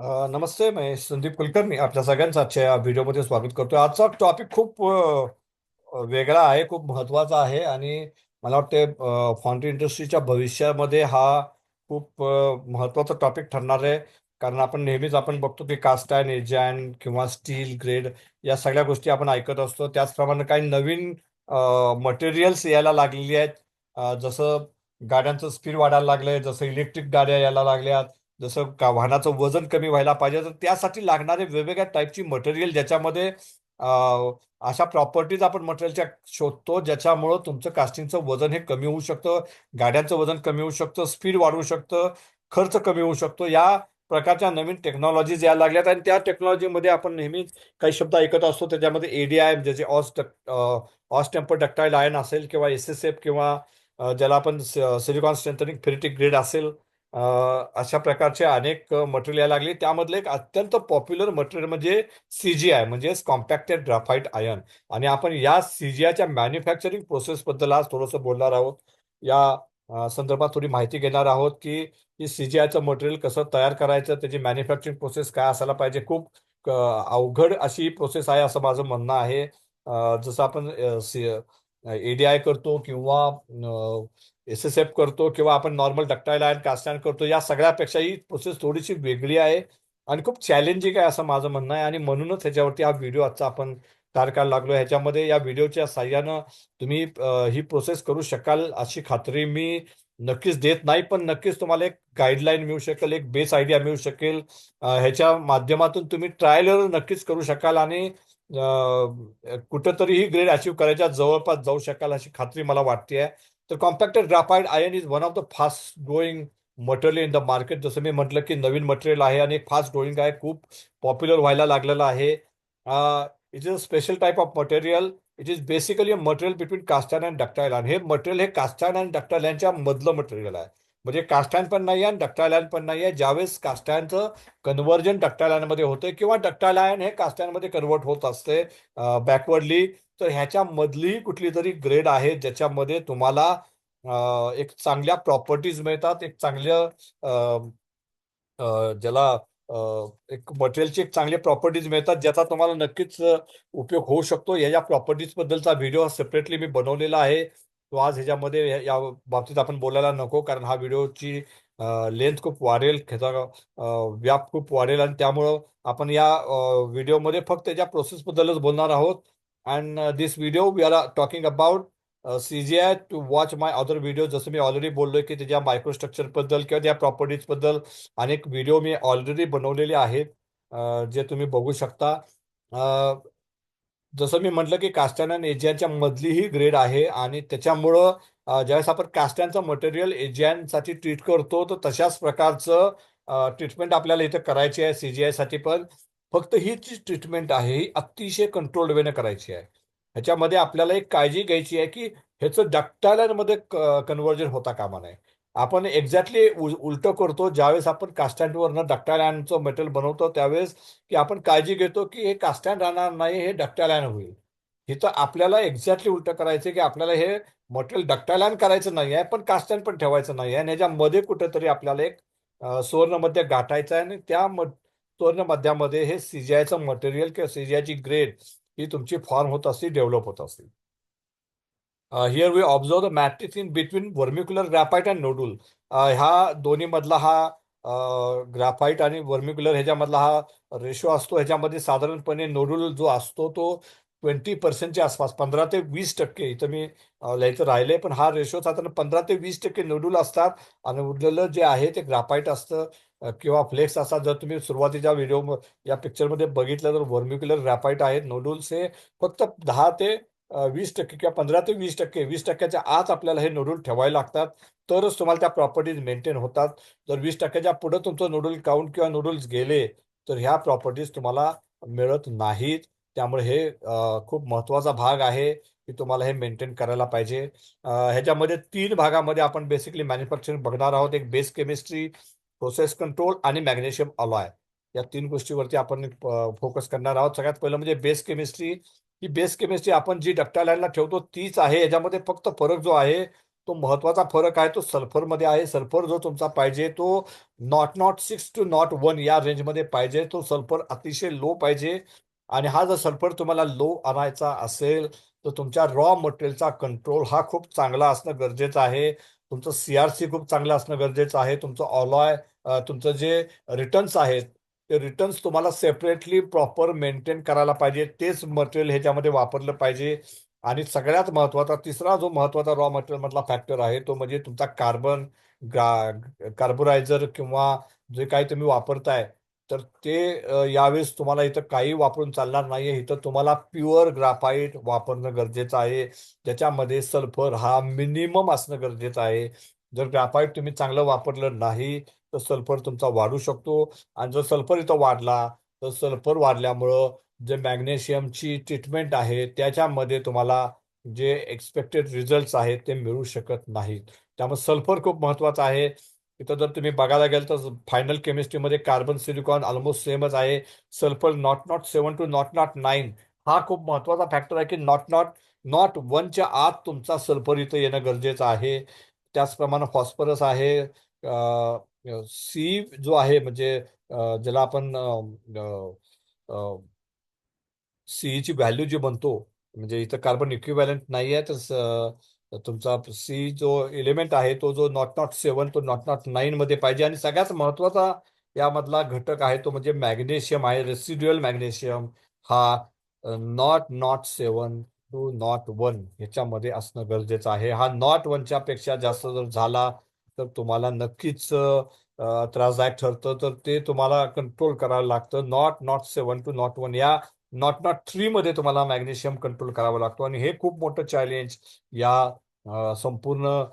नमस्ते, मी संदीप कुलकर्णी आपल्या सगळ्यांचं आजच्या या व्हिडिओमध्ये स्वागत करतोय. आजचा टॉपिक खूप वेगळा आहे, खूप महत्त्वाचा आहे आणि मला वाटते फाउंड्री इंडस्ट्रीच्या भविष्यामध्ये हा खूप महत्त्वाचा टॉपिक ठरणार आहे. कारण आपण नेहमीच बघतो की कास्ट आयर्न, एज आयर्न किंवा स्टील ग्रेड या सगळ्या गोष्टी आपण ऐकत असतो. त्याचप्रमाणे काही नवीन मटेरियल्स यायला लागलेली आहेत. जसं गाड्यांचं स्पीड वाढायला लागलंय, जसं इलेक्ट्रिक गाड्या यायला लागल्यात, जसं वाहनाचं वजन कमी व्हायला पाहिजे, तर त्यासाठी लागणारे वेगवेगळ्या टाईपची मटेरियल ज्याच्यामध्ये अशा प्रॉपर्टीज आपण मटेरियलच्या शोधतो ज्याच्यामुळं तुमचं कास्टिंगचं वजन हे कमी होऊ शकतं, गाड्यांचं वजन कमी होऊ शकतं, स्पीड वाढवू शकतं, खर्च कमी होऊ शकतो. या प्रकारच्या नवीन टेक्नॉलॉजीज यायला लागल्यात आणि त्या टेक्नॉलॉजीमध्ये आपण नेहमीच काही शब्द ऐकत असतो. त्याच्यामध्ये एडीआय ज्याचे ऑस टेम्पर डक्टाईल आयन असेल किंवा एसएसएफ किंवा ज्याला आपण सिलिकॉन स्ट्रेंथनिंग फेरिटिक ग्रेड असेल, अ, अशा प्रकारचे अनेक मटेरियल यायला लागले. त्यामधलं एक अत्यंत पॉप्युलर मटेरियल म्हणजे सीजीआय म्हणजेच कॉम्पॅक्टेड ग्राफाईट आयन. आणि आपण या सीजीआयच्या मॅन्युफॅक्चरिंग प्रोसेसबद्दल आज थोडंसं बोलणार आहोत. या संदर्भात थोडी माहिती घेणार आहोत की सीजीआयचं मटेरियल कसं तयार करायचं, त्याची मॅन्युफॅक्चरिंग प्रोसेस काय असायला पाहिजे. खूप अवघड अशी प्रोसेस आहे असं माझं म्हणणं आहे. जसं आपण एडीआय करतो किंवा एस एस एफ करतो किंवा आपण normal ductile iron cast iron करतो, या सगळ्यापेक्षा ही प्रोसेस थोडीशी वेगळी आहे आणि खूप चॅलेंजिंग आहे असं माझं म्हणणं आहे. आणि म्हणूनच ह्याच्यावरती हा व्हिडिओ आजचा आपण तयार करायला लागलो. ह्याच्यामध्ये या व्हिडिओच्या साह्यानं तुम्ही ही प्रोसेस करू शकाल अशी खात्री मी नक्कीच देत नाही, पण नक्कीच तुम्हाला एक गाईडलाईन मिळू शकेल, एक बेस आयडिया मिळू शकेल. ह्याच्या माध्यमातून तुम्ही ट्रायल नक्कीच करू शकाल आणि कुठंतरी ही ग्रेड अचीव्ह करायच्या जवळपास जाऊ शकाल अशी खात्री मला वाटते. तर compacted graphite ion is one of the fast growing material in the market. जसं मी म्हटलं की नवीन मटेरियल आहे आणि फास्ट ग्रोईंग आहे, खूप पॉप्युलर व्हायला लागलेलं आहे. It is a special type of material. It is basically a material between cast iron and ductile iron. हे मटेरियल हे कास्टायन आणि डक्टाईल यांच्या मधलं मटेरियल आहे. म्हणजे कास्टायन पण नाही आहे आणि डक्टाईल आयन पण नाही आहे. ज्यावेळेस कास्टायनचं कन्व्हर्जन डक्टाईल आयनमध्ये होते किंवा डक्टाईल आयन हे कास्टायनमध्ये कन्व्हर्ट होत असते बॅकवर्डली, तर ह्याच्या मधली कुठली तरी ग्रेड आहे ज्याच्यामध्ये तुम्हाला एक चांगल्या प्रॉपर्टीज मिळतात, एक चांगल्या ज्याला एक मटेरियलची एक चांगली प्रॉपर्टीज मिळतात ज्याचा तुम्हाला नक्कीच उपयोग होऊ शकतो. या प्रॉपर्टीज बद्दलचा व्हिडिओ सेपरेटली मी बनवलेला आहे. तो आज ह्याच्यामध्ये या बाबतीत आपण बोलायला नको, कारण हा व्हिडिओची लेंथ खूप वाढेल, ह्याचा व्याप खूप वाढेल आणि त्यामुळं आपण या व्हिडिओमध्ये फक्त त्याच्या प्रोसेसबद्दलच बोलणार आहोत. And this video we are talking about CGI. To watch my other video, जसं मी ऑलरेडी बोललोय की त्याच्या मायक्रोस्ट्रक्चर बद्दल किंवा त्या प्रॉपर्टीज बद्दल अनेक व्हिडिओ मी ऑलरेडी बनवलेले आहेत, जे तुम्ही बघू शकता. अ, जसं मी म्हटलं की कास्टॅन आणि एजियनच्या मधली ही ग्रेड आहे आणि त्याच्यामुळं ज्यावेळेस आपण कास्टॅनचं मटेरियल एजियनसाठी ट्रीट करतो, तर तशाच प्रकारचं ट्रीटमेंट आपल्याला इथं करायची आहे सीजीआय साठी पण. फक्त ही जी ट्रीटमेंट आहे ही अतिशय कंट्रोल्ड वेने करायची आहे. ह्याच्यामध्ये आपल्याला एक काळजी घ्यायची आहे की ह्याचं डक्टायलमध्ये कन्व्हर्जन होता कामा नये. आपण एक्झॅक्टली उलटं करतो. ज्यावेळेस आपण कास्टॅन्डवरनं डक्टाईल आयनचं मटेरियल बनवतो त्यावेळेस की आपण काळजी घेतो की हे कास्टॅन्ड राहणार नाही, हे डक्टाईल आयन होईल. इथं आपल्याला एक्झॅक्टली उलटं करायचं की आपल्याला हे मटेरियल डक्टाईल आयन करायचं नाही आहे, पण कास्टॅन्ड पण ठेवायचं नाही आहे आणि ह्याच्यामध्ये कुठेतरी आपल्याला एक सुवर्ण मध्य गाठायचं आहे आणि त्या सुवर्ण मध्यामध्ये हे सीजीआयचं मटेरियल किंवा सीजीआयची ग्रेड ही तुमची फॉर्म होत असते, डेव्हलप होत असते. Here we observe the matrix in between vermicular graphite and nodule. ह्या दोन्ही मधला हा ग्राफाईट आणि वर्मिक्युलर ह्याच्यामधला हा रेशो असतो. ह्याच्यामध्ये साधारणपणे नोडूल जो असतो तो 20%च्या आसपास, 15 ते 20%. इथं मी लिहायचं राहिलंय, पण हा रेशो साधारण 15 ते 20% नोडूल असतात आणि उरलेलं जे आहे ते ग्राफाईट असतं किंवा फ्लेक्स असतात. जर तुम्ही सुरुवातीच्या व्हिडिओ या पिक्चरमध्ये बघितलं तर वर्मिक्युलर ग्राफाईट आहेत, नोडूल्स हे फक्त 10 ते 20% किंवा 15 ते 20%, 20%च्या आत आपल्याला हे नोडूल ठेवायला लागतात, तरच तुम्हाला त्या प्रॉपर्टीज मेंटेन होतात. जर 20%च्या पुढे तुमचं नोडल काउंट किंवा नोडल्स गेले तर ह्या प्रॉपर्टीज तुम्हाला मिळत नाहीत. त्यामुळे हे खूप महत्वाचा भाग आहे की तुम्हाला हे मेंटेन करायला पाहिजे. ह्याच्यामध्ये 3 भागामध्ये आपण बेसिकली मॅन्युफॅक्चरिंग बघणार आहोत. एक बेस केमिस्ट्री, प्रोसेस कंट्रोल आणि मॅग्नेशियम अलॉय. या 3 गोष्टीवरती आपण फोकस करणार आहोत. सगळ्यात पहिलं म्हणजे बेस केमिस्ट्री. ही बेस केमिस्ट्री आपण जी डक्टाईल आयनला ठेवतो तीच आहे. याच्यामध्ये फक्त फरक जो आहे तो महत्वाचा फरक आहे तो सल्फरमध्ये आहे. सल्फर जो तुमचा पाहिजे तो नॉट 6 to 1 या रेंजमध्ये पाहिजे. तो सल्फर अतिशय लो पाहिजे. आणि हा जर सल्फर तुम्हाला लो आणायचा असेल तर तुमच्या रॉ मटेरियलचा कंट्रोल हा खूप चांगला असणं गरजेचं आहे. तुमचं सीआरसी खूप चांगलं असणं गरजेचं आहे. तुमचं ऑलॉय तुमचं जे रिटर्न्स आहेत ते रिटर्न्स तुम्हाला सेपरेटली प्रॉपर मेंटेन करायला पाहिजे. तेच मटेरियल ह्याच्यामध्ये वापरलं पाहिजे. आणि सगळ्यात महत्वाचा तिसरा जो महत्वाचा रॉ मटेरियल मधला फॅक्टर आहे तो म्हणजे तुमचा कार्बोरायझर किंवा जे काही तुम्ही वापरताय तर ते यावेळेस तुम्हाला इथं काही वापरून चालणार नाहीये. इथं तुम्हाला प्युअर ग्राफाईट वापरणं गरजेचं आहे. ज्याच्यामध्ये सल्फर हा मिनिमम असणं गरजेचं आहे. जर ग्राफाईट तुम्ही चांगलं वापरलं नाही तर सल्फर तुमचा वाढू शकतो. आणि जर सल्फर इथं वाढला तर सल्फर वाढल्यामुळं जे मॅग्नेशियमची ट्रीटमेंट आहे त्याच्यामध्ये तुम्हाला जे एक्सपेक्टेड रिझल्ट्स आहेत ते मिळू शकत नाहीत. त्यामुळे सल्फर खूप महत्वाचं आहे. इथं जर तुम्ही बघायला गेल तर फायनल केमिस्ट्रीमध्ये कार्बन सिलिकॉन ऑलमोस्ट सेमच आहे. सल्फर नॉट 7 to 9 हा खूप महत्वाचा फॅक्टर आहे की नॉट 1च्या आत तुमचा सल्फर इथं येणं गरजेचं आहे. त्याचप्रमाणे फॉस्फरस आहे. सी जो आहे म्हणजे ज्याला आपण सीईची व्हॅल्यू जी बनतो म्हणजे इथं कार्बन इक्विव्हॅलंट नाही आहे तर तुमचा सी जो एलिमेंट आहे तो जो नॉट 7 तो नॉट 9 मध्ये पाहिजे. आणि सगळ्यात महत्वाचा यामधला घटक आहे तो म्हणजे मॅग्नेशियम आहे. रेसिड्युअल मॅग्नेशियम हा नॉट 7 to नॉट 1 ह्याच्यामध्ये असणं गरजेचं आहे. हा नॉट 1च्या पेक्षा जास्त जर झाला तर तुम्हाला नक्कीच त्रासदायक ठरतं. तर ते तुम्हाला कंट्रोल करावं लागतं. नॉट 7 to नॉट 1 या नॉट 3 मध्ये तुम्हाला मॅग्नेशियम कंट्रोल करावा लागतो. आणि हे खूप मोठं चॅलेंज या संपूर्ण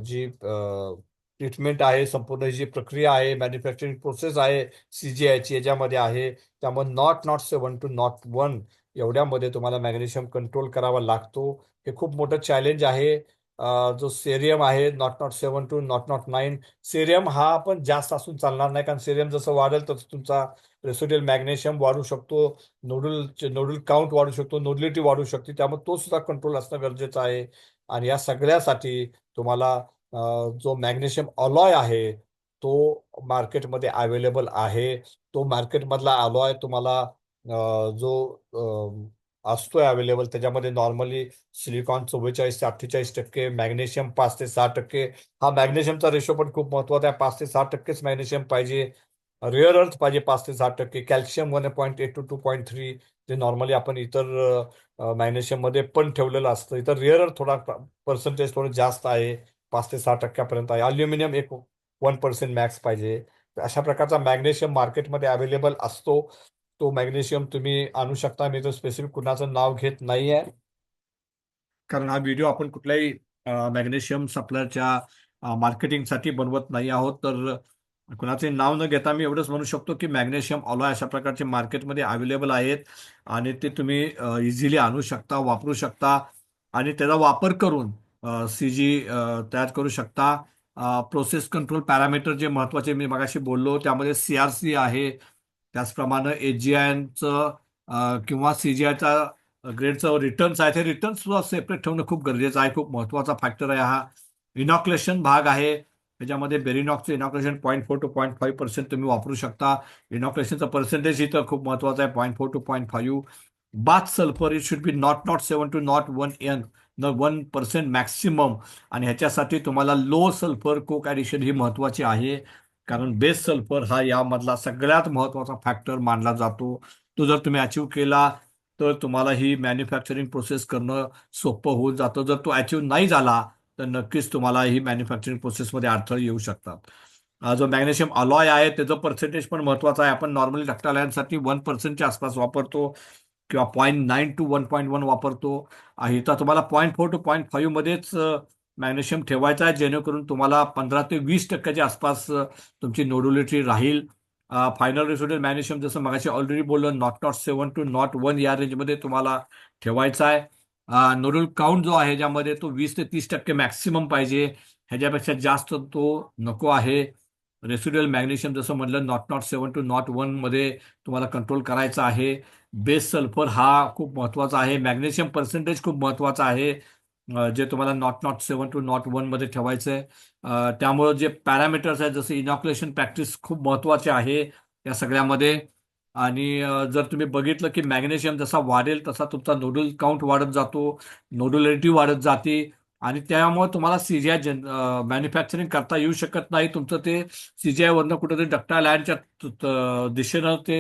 जी ट्रीटमेंट आहे संपूर्ण जी प्रक्रिया आहे मॅन्युफॅक्चरिंग प्रोसेस आहे सीजीआयची याच्यामध्ये आहे. त्यामुळे नॉट 7 to नॉट 1 एवढ्यामध्ये तुम्हाला मॅग्नेशियम कंट्रोल करावा लागतो. हे खूप मोठं चॅलेंज आहे. जो सेरियम आहे नॉट 7 to नॉट 9 सेरियम हा पण जास्त असून चालणार नाही कारण सेरियम जसं वाढेल तसं तुमचा रेसिड्युअल मॅग्नेशियम वाढू शकतो. नोडल काउंट वाढू शकतो. नोडलिटी वाढू शकते. त्यामुळे तो सुद्धा कंट्रोल असणं गरजेचं आहे. आणि या सगळ्यासाठी तुम्हाला जो मॅग्नेशियम अलॉय आहे तो मार्केटमध्ये अवेलेबल आहे. तो मार्केटमधला अलॉय तुम्हाला जो असतोय अवेलेबल त्याच्यामध्ये नॉर्मली सिलिकॉन 44 ते 48% मॅग्नेशियम 5 ते 6%. हा मॅग्नेशियमचा रेशो पण खूप महत्वाचा आहे. 5 ते 6%च मॅग्नेशियम पाहिजे. रेअर अर्थ पाहिजे 5 ते 6%. कॅल्शियम 1.8 to 2.3 जे नॉर्मली आपण इतर मॅग्नेशियम मध्ये पण ठेवलेलं असतं. इतर रेअर अर्थ थोडा पर्सेंटेज थोडं जास्त आहे. 5 ते 6% आहे. अल्युमिनियम 1% मॅक्स पाहिजे. तर अशा प्रकारचा मॅग्नेशियम मार्केटमध्ये अवेलेबल असतो. तो मॅग्नेशियम तुम्ही आणू शकता. मी तर स्पेसिफिक कुणाचं नाव घेत नाहीये कारण हा व्हिडिओ आपण कुठल्याही मॅग्नेशियम सप्लायरच्या मार्केटिंगसाठी बनवत नाही आहोत. तर कुणाचे नाव न घेता मी एवढंच म्हणू शकतो की मॅग्नेशियम अलॉय अशा प्रकारचे मार्केटमध्ये अवेलेबल आहेत. आणि ते तुम्ही इझिली आणू शकता वापरू शकता. आणि त्याचा वापर करून सी जी तयार करू शकता. प्रोसेस कंट्रोल पॅरामीटर जे महत्वाचे मी मगाशी बोललो त्यामध्ये सीआरसी आहे. त्याचप्रमाणे एचजीआयचं किंवा सीजीआयचा ग्रेडचं रिटर्न्स आहे ते रिटर्न्स सुद्धा सेपरेट ठेवणं खूप गरजेचं आहे. खूप महत्वाचा फॅक्टर आहे हा. इनॉक्युलेशन भाग आहे. त्याच्यामध्ये बेरिनॉक्सचं इनॉक्युलेशन 0.4 to 0.5% तुम्ही वापरू शकता. इनॉक्युलेशनचं पर्सेंटेज इथं खूप महत्वाचं आहे 0.4 to 0.5. Bath sulphur it should be not 7 to not 1 1% maximum. आणि ह्याच्यासाठी तुम्हाला लो सल्फर कोक ॲडिशन ही महत्वाची आहे. कारण बेस सल्फर हा यामधला सगळ्यात महत्वाचा फॅक्टर मानला जातो. तो जर तुम्ही अचीव केला तर तुम्हाला ही मॅन्युफॅक्चरिंग प्रोसेस करणं सोपं होऊन जातं. जर तो अचीव नाही झाला तर नक्कीच तुम्हाला ही मॅन्युफॅक्चरिंग प्रोसेसमध्ये अडथळे येऊ शकतात. जो मॅग्नेशियम अलॉय आहे त्याचं पर्सेंटेज पण महत्वाचं आहे. आपण नॉर्मली डक्टालायनसाठी 1%च्या आसपास वापरतो किंवा 0.9 to 1.1 वापरतो. इथं तुम्हाला 0.4 to 0.5 मध्येच मॅग्नेशियम ठेवायचा आहे जेणेकरून तुम्हाला 15 ते 20% आसपास तुमची नोडुलिटी राहील. फायनल रेसिड्युअल मॅग्नेशियम जसं मगाशी ऑलरेडी बोललो नॉट 7 to नॉट 1 या रेंजमध्ये तुम्हाला ठेवायचा आहे. नोडल काउंट जो आहे ज्यामध्ये तो 20 ते 30% मॅक्सिमम पाहिजे. ह्याच्यापेक्षा जास्त तो नको आहे. रेसिड्युअल मॅग्नेशियम जसं म्हटलं नॉट 7 to नॉट 1 मध्ये तुम्हाला कंट्रोल करायचा आहे. बेस सल्फर हा खूप महत्वाचा आहे. मॅग्नेशियम पर्सेंटेज खूप महत्वाचा आहे. जे तुम्हाला नॉट 7 टू नॉट 1 मध्ये ठेवायचं आहे. त्यामुळे जे पॅरामीटर्स आहेत जसं इनॉक्युलेशन प्रॅक्टिस खूप महत्वाचे आहे या सगळ्यामध्ये. आणि जर तुम्ही बघितलं की मॅग्नेशियम जसा वाढेल तसा तुमचा नोडल काउंट वाढत जातो, नोडुलरिटी वाढत जाते. आणि त्यामुळे तुम्हाला सीजीआय मॅन्युफॅक्चरिंग करता येऊ शकत नाही. तुमचं ते सीजीआय वरनं कुठेतरी डक्टाईल आयनच्या दिशेनं ते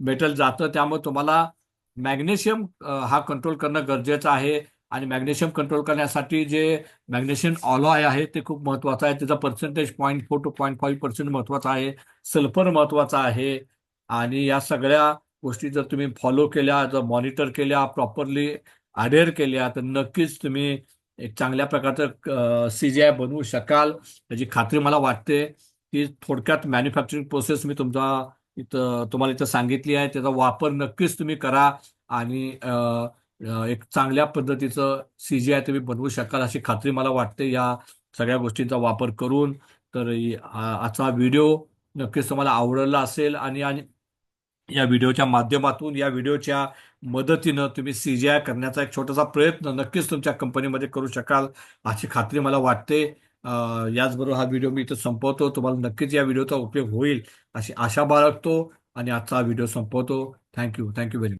मेटल जातं. त्यामुळे तुम्हाला मॅग्नेशियम हा कंट्रोल करणं गरजेचं आहे. आणि मॅग्नेशियम कंट्रोल करण्यासाठी जे मॅग्नेशियम ऑलॉय आहे ते खूप महत्वाचं आहे. त्याचा पर्सेंटेज 0.4 to 0.5% महत्वाचा आहे. सल्फर महत्वाचा आहे. आणि या सगळ्या गोष्टी जर तुम्ही फॉलो केल्या, जर मॉनिटर केल्या, प्रॉपरली अडेअर केल्या, तर नक्कीच तुम्ही एक चांगल्या प्रकारचं सीजीआय बनवू शकाल. त्याची खात्री मला वाटते. की थोडक्यात मॅन्युफॅक्चरिंग प्रोसेस मी तुम्हाला इथं सांगितली आहे. त्याचा वापर नक्कीच तुम्ही करा. आणि एक चांगल्या पद्धतीचं सीजीआय तुम्ही बनवू शकाल अशी खात्री मला वाटते या सगळ्या गोष्टींचा वापर करून. तर आजचा व्हिडिओ नक्कीच तुम्हाला आवडला असेल. आणि आणि या व्हिडिओच्या माध्यमातून, या व्हिडिओच्या मदतीनं तुम्ही सीजीआय करण्याचा एक छोटासा प्रयत्न नक्कीच तुमच्या कंपनीमध्ये करू शकाल अशी खात्री मला वाटते. याचबरोबर हा व्हिडिओ मी इथं संपवतो. तुम्हाला नक्कीच या व्हिडिओचा उपयोग होईल अशी आशा बाळगतो आणि आजचा हा व्हिडिओ संपवतो. Thank you very much.